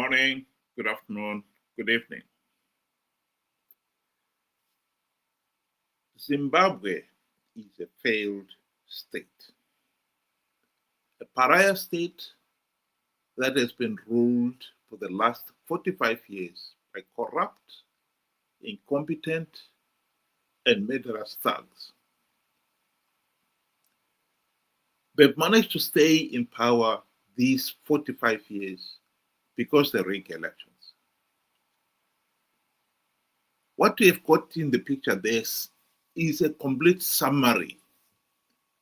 morning, good afternoon, good evening. Zimbabwe is a failed state, a pariah state that has been ruled for the last 45 years by corrupt, incompetent, and murderous thugs. They've managed to stay in power these 45 years because they rig elections. What we have got in the picture there is a complete summary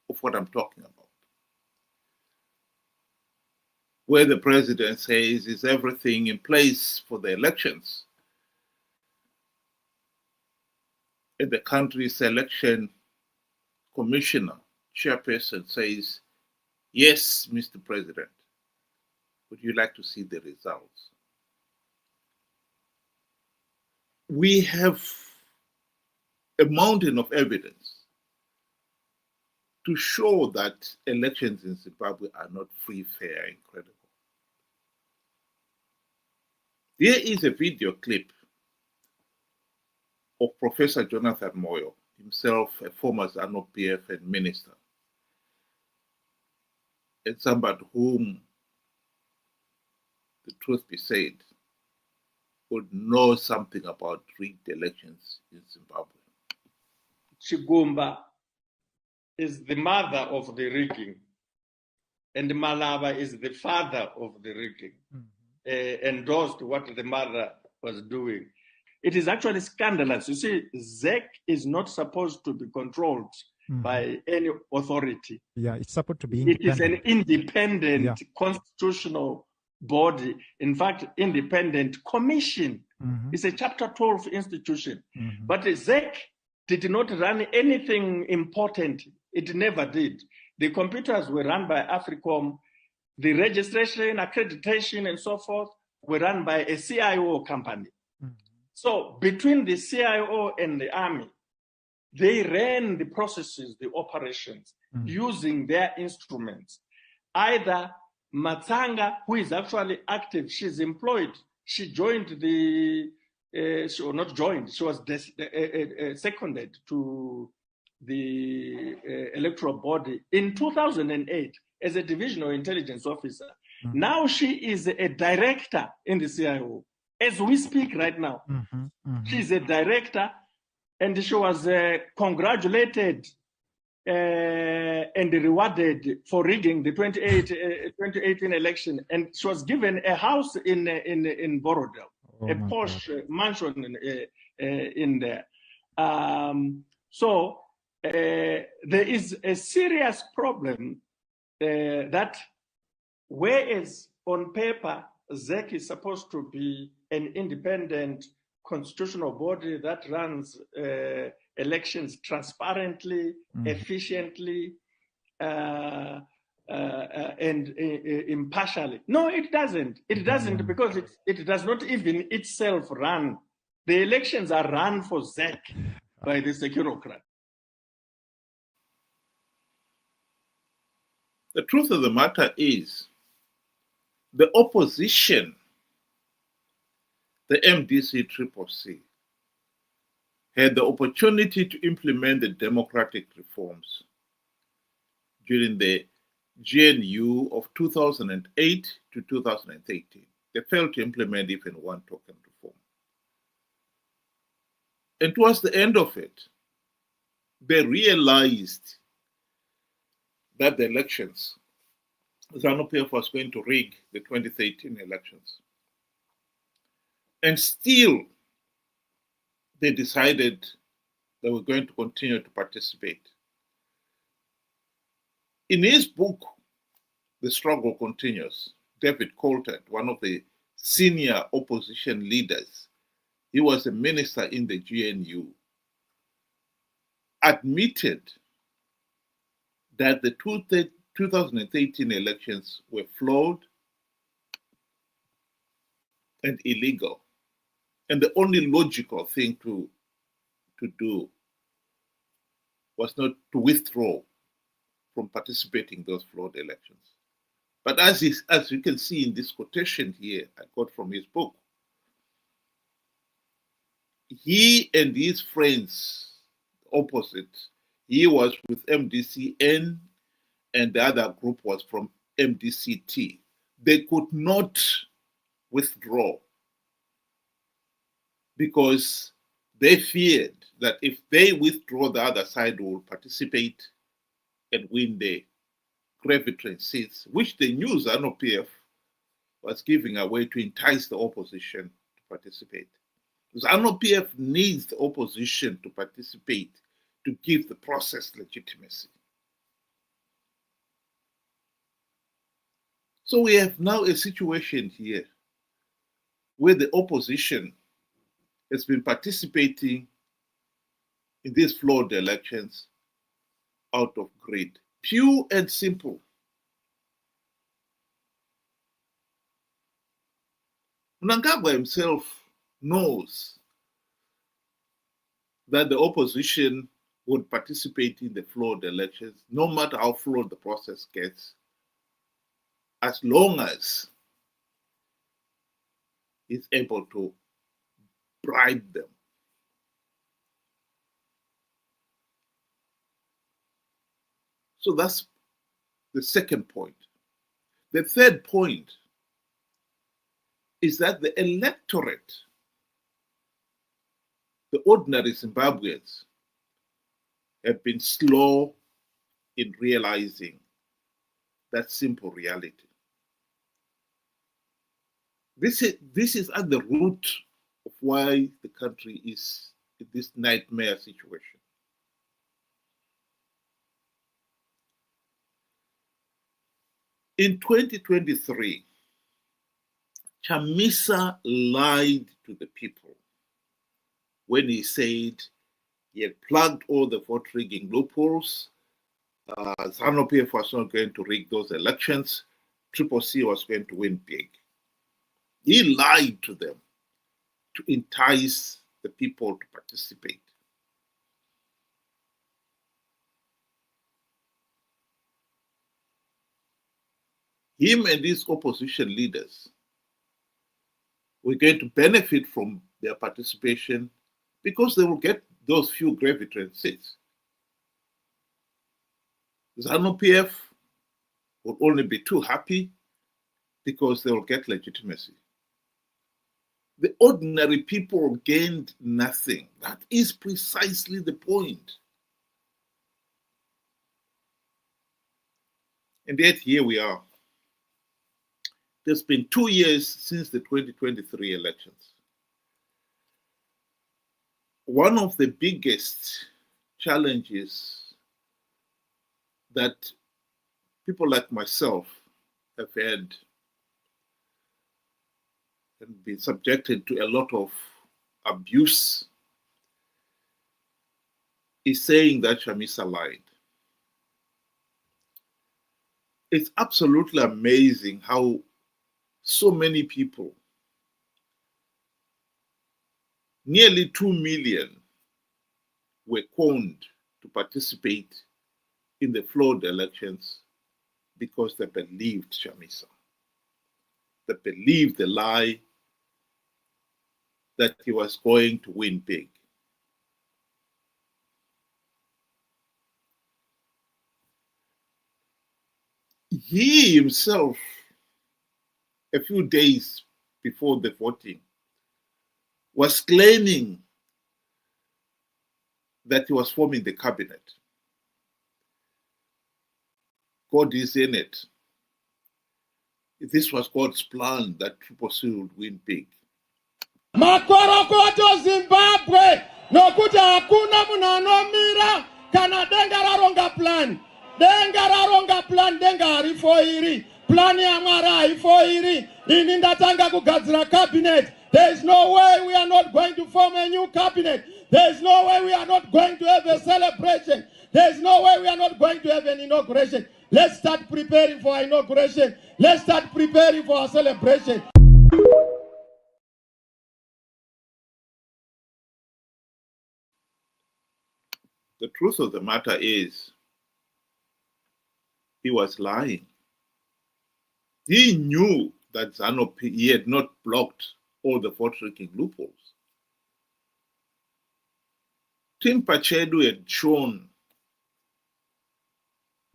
of what I'm talking about. Where the president says, is everything in place for the elections? And the country's election commissioner, chairperson, says, yes, Mr. President, would you like to see the results? We have a mountain of evidence to show that elections in Zimbabwe are not free, fair, and credible. Here is a video clip of Professor Jonathan Moyo, himself a former ZANU PF and minister, and somebody whom, the truth be said, would know something about rigged elections in Zimbabwe. Chigumba is the mother of the rigging, and Malava is the father of the rigging, endorsed what the mother was doing. It is actually scandalous. You see, ZEC is not supposed to be controlled by any authority. Yeah, it's supposed to be independent. It is an independent constitutional body. In fact, independent commission. It's a Chapter 12 institution. But ZEC did not run anything important. It never did. The computers were run by Africom. The registration, accreditation, and so forth were run by a CIO company. So between the CIO and the army, they ran the processes, the operations, using their instruments. Either Matsanga, who is actually active, she's employed. She joined the, she was not joined, she was seconded to the electoral body in 2008 as a divisional intelligence officer. Now she is a director in the CIO. As we speak right now, she's a director, and she was congratulated and rewarded for rigging the 2018 election, and she was given a house in Borodale, a posh mansion in there. So there is a serious problem that, whereas on paper ZEC is supposed to be an independent constitutional body that runs elections transparently, efficiently, and impartially. No, it doesn't. It doesn't, because it does not even itself run. The elections are run for ZEC by the securocrat. The truth of the matter is, the opposition, the MDC-CCC, had the opportunity to implement the democratic reforms during the GNU of 2008 to 2013. They failed to implement even one token reform. And towards the end of it, they realized that the elections, ZANU PF was going to rig the 2013 elections. And still, they decided they were going to continue to participate. In his book, The Struggle Continues, David Coulter, one of the senior opposition leaders, he was a minister in the GNU, admitted that the 2013 elections were flawed and illegal. And the only logical thing to do was not to withdraw from participating in those flawed elections. But as you can see in this quotation here, I got from his book, he and his friends, opposite, he was with MDCN and the other group was from MDCT. They could not withdraw because they feared that if they withdraw, the other side will participate and win the gravitary seats, which they knew ZANU PF was giving away to entice the opposition to participate. ZANU PF needs the opposition to participate to give the process legitimacy. So we have now a situation here where the opposition has been participating in these flawed elections out of greed. Pure and simple. Mnangagwa himself knows that the opposition would participate in the flawed elections, no matter how flawed the process gets, as long as he's able to bribe them. So that's the second point. The third point is that the electorate, the ordinary Zimbabweans, have been slow in realizing that simple reality. This is at the root of why the country is in this nightmare situation. In 2023, Chamisa lied to the people when he said he had plugged all the vote rigging loopholes. ZANU PF was not going to rig those elections. CCC was going to win big. He lied to them to entice the people to participate. Him and his opposition leaders were going to benefit from their participation because they will get those few gravitary seats. ZANU PF would only be too happy because they will get legitimacy. The ordinary people gained nothing. That is precisely the point. And yet here we are. There's been 2 years since the 2023 elections. One of the biggest challenges that people like myself have had and been subjected to a lot of abuse is saying that Chamisa lied. It's absolutely amazing how so many people, nearly 2 million, were conned to participate in the flawed elections because they believed Chamisa. They believed the lie that he was going to win big. He himself, a few days before the voting, was claiming that he was forming the cabinet. God is in it. This was God's plan that CCC would win big. Makorokoto Zimbabwe nokuti hakuna munhu anomira kana denga raronga plan. Denga raronga plan, denga harifoiri. Plan yaMwari haifoiri. Ini ndatanga kugadzira cabinet. There is no way we are not going to form a new cabinet. There is no way we are not going to have a celebration. There is no way we are not going to have an inauguration. Let's start preparing for our inauguration. Let's start preparing for our celebration. The truth of the matter is, he was lying. He knew that Zanu PF, he had not blocked all the vote-rigging loopholes. Tim Pachedu had shown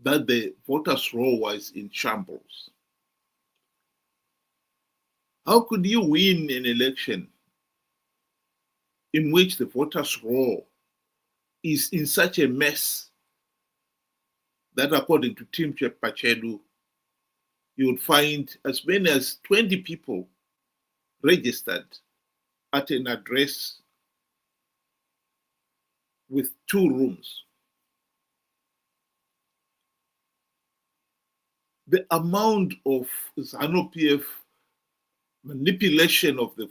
that the voters' roll was in shambles. How could you win an election in which the voters' roll is in such a mess that, according to Tim Pachedu, you would find as many as 20 people registered at an address with 2 rooms? The amount of Zanu PF manipulation of the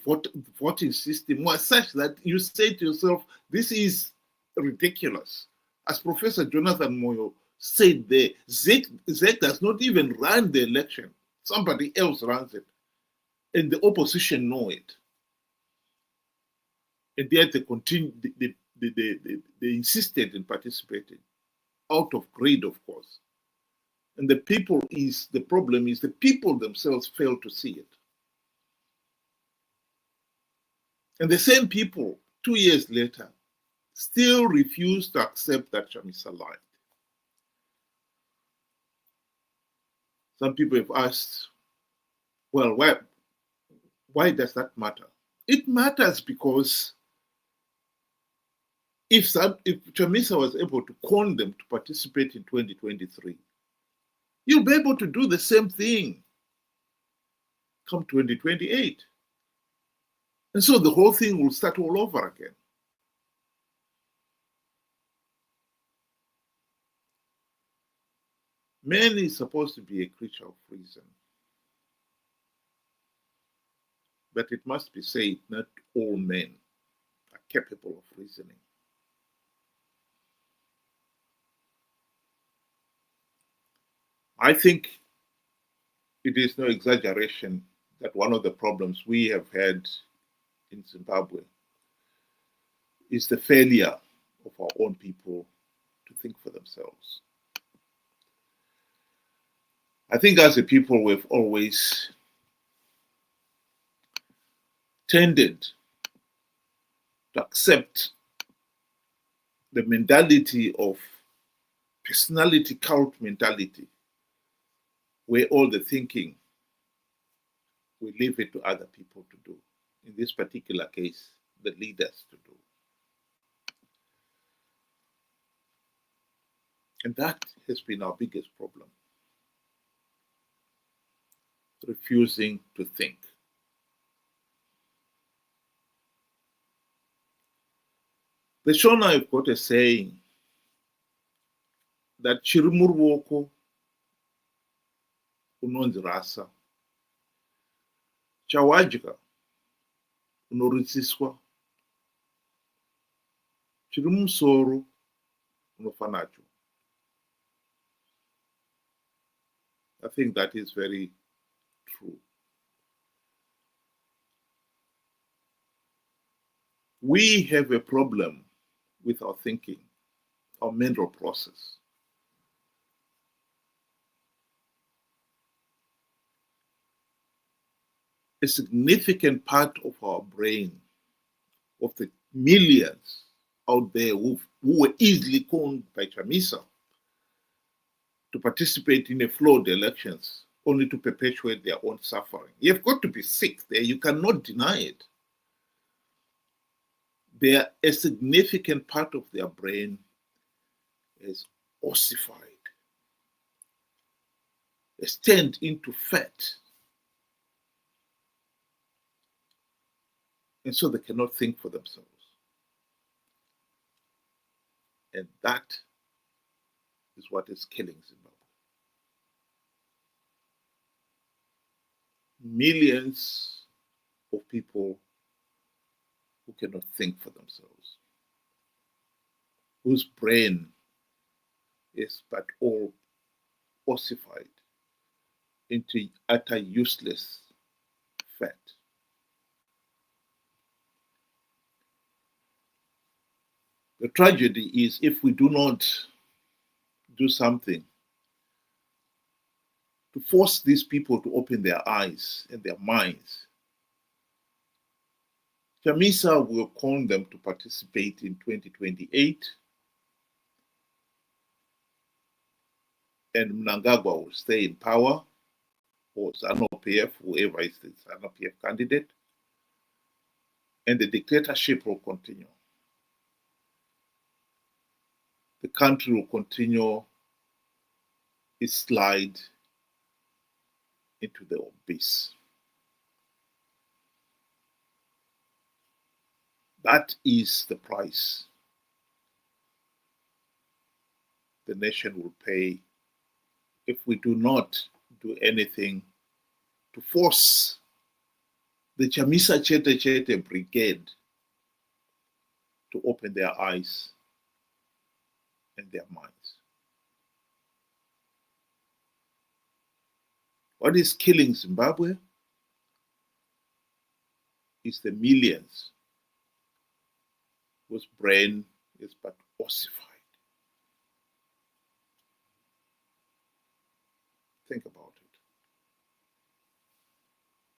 voting system was such that you say to yourself, this is ridiculous. As Professor Jonathan Moyo said there, ZEC does not even run the election. Somebody else runs it. And the opposition know it. And yet they continue, they insisted in participating, out of greed, of course. And the problem is the people themselves fail to see it. And the same people, 2 years later, still refuse to accept that Chamisa lied. Some people have asked, well, why does that matter? It matters because if Chamisa was able to con them to participate in 2023, you'll be able to do the same thing come 2028. And so the whole thing will start all over again. Man is supposed to be a creature of reason. But it must be said, not all men are capable of reasoning. I think it is no exaggeration that one of the problems we have had in Zimbabwe is the failure of our own people to think for themselves. I think as a people, we've always tended to accept the mentality of personality cult mentality, where all the thinking, we leave it to other people to do. In this particular case, the leaders to do. And that has been our biggest problem. Refusing to think. The Shona have got a saying that chirimurwoko unonzi rasa, chawadya unoritsiswa, chiri musoro unofa nacho. I think that is very true. We have a problem with our thinking, our mental process. A significant part of our brain, of the millions out there who were easily conned by Chamisa to participate in a flawed elections, only to perpetuate their own suffering. You've got to be sick there. You cannot deny it. A significant part of their brain is ossified, is turned into fat. And so they cannot think for themselves. And that is what is killing Zimbabwe. Millions of people who cannot think for themselves, whose brain is but all ossified into utter useless fat. The tragedy is if we do not do something to force these people to open their eyes and their minds. Chamisa will call them to participate in 2028, and Mnangagwa will stay in power, or Zanu PF, whoever is the Zanu PF candidate, and the dictatorship will continue. The country will continue its slide into the abyss. That is the price the nation will pay if we do not do anything to force the Chamisa chete brigade to open their eyes and their minds. What is killing Zimbabwe is the millions whose brain is but ossified.